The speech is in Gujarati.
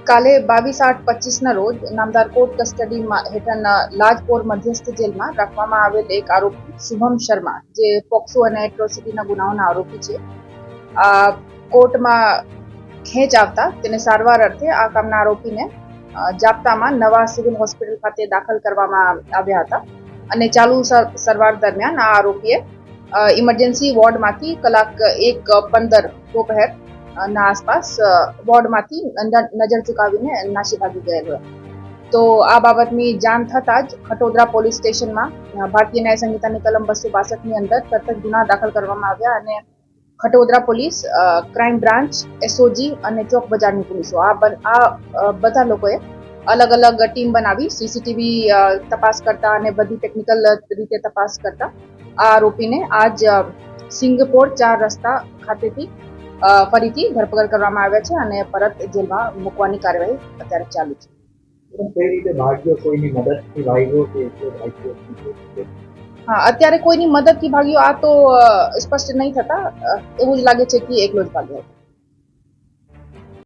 કાલે 22/8/25 રોજ નામદાર કોર્ટ કસ્ટડી હેઠળના લાજપોર મધ્યસ્થ જેલમાં રાખવામાં આવેલ એક આરોપી શુભમ શર્મા, જે પોક્સો અને એટ્રોસિટીના ગુનાઓના આરોપી છે, કોર્ટમાં ખેંચ આવતા તેને સારવાર અર્થે આ કામના આરોપીને જાપ્તામાં નવા સિવિલ હોસ્પિટલ ખાતે દાખલ કરવામાં આવ્યા હતા અને ચાલુ સારવાર દરમિયાન આ આરોપીએ ઇમરજન્સી વોર્ડમાંથી કલાક 1:15 दोपहर ના આસપાસ વોર્ડમાંથી નજર ચુકાવીને નાસી ભાગી ગયેલો. તો આ બાબતની જાણ થતાં જ ખટોદરા પોલીસ સ્ટેશનમાં ભારતીય ન્યાય સંહિતાની કલમ 262 અંદર તરત જ ગુના દાખલ કરવામાં આવ્યા અને Khatodara police, crime branch, SOG અને ચોક બજારની પોલીસો આ બધા લોકોએ અલગ અલગ ટીમ બનાવી સીસીટીવી તપાસ કરતા અને બધી ટેકનિકલ રીતે તપાસ કરતા આ આરોપીને આજ સિંગપોર 4 રસ્તા ખાતેથી ફરીથી ધરપકડ કરવામાં આવ્યા છે અને પરત જેલમાં મૂકવાની કાર્યવાહી અત્યારે ચાલુ છે. હા, અત્યારે કોઈની મદદથી ભાગ્યો આ તો સ્પષ્ટ નહીં થતા, એવું જ લાગે છે કે એકલો જ ભાગ્યો હતો.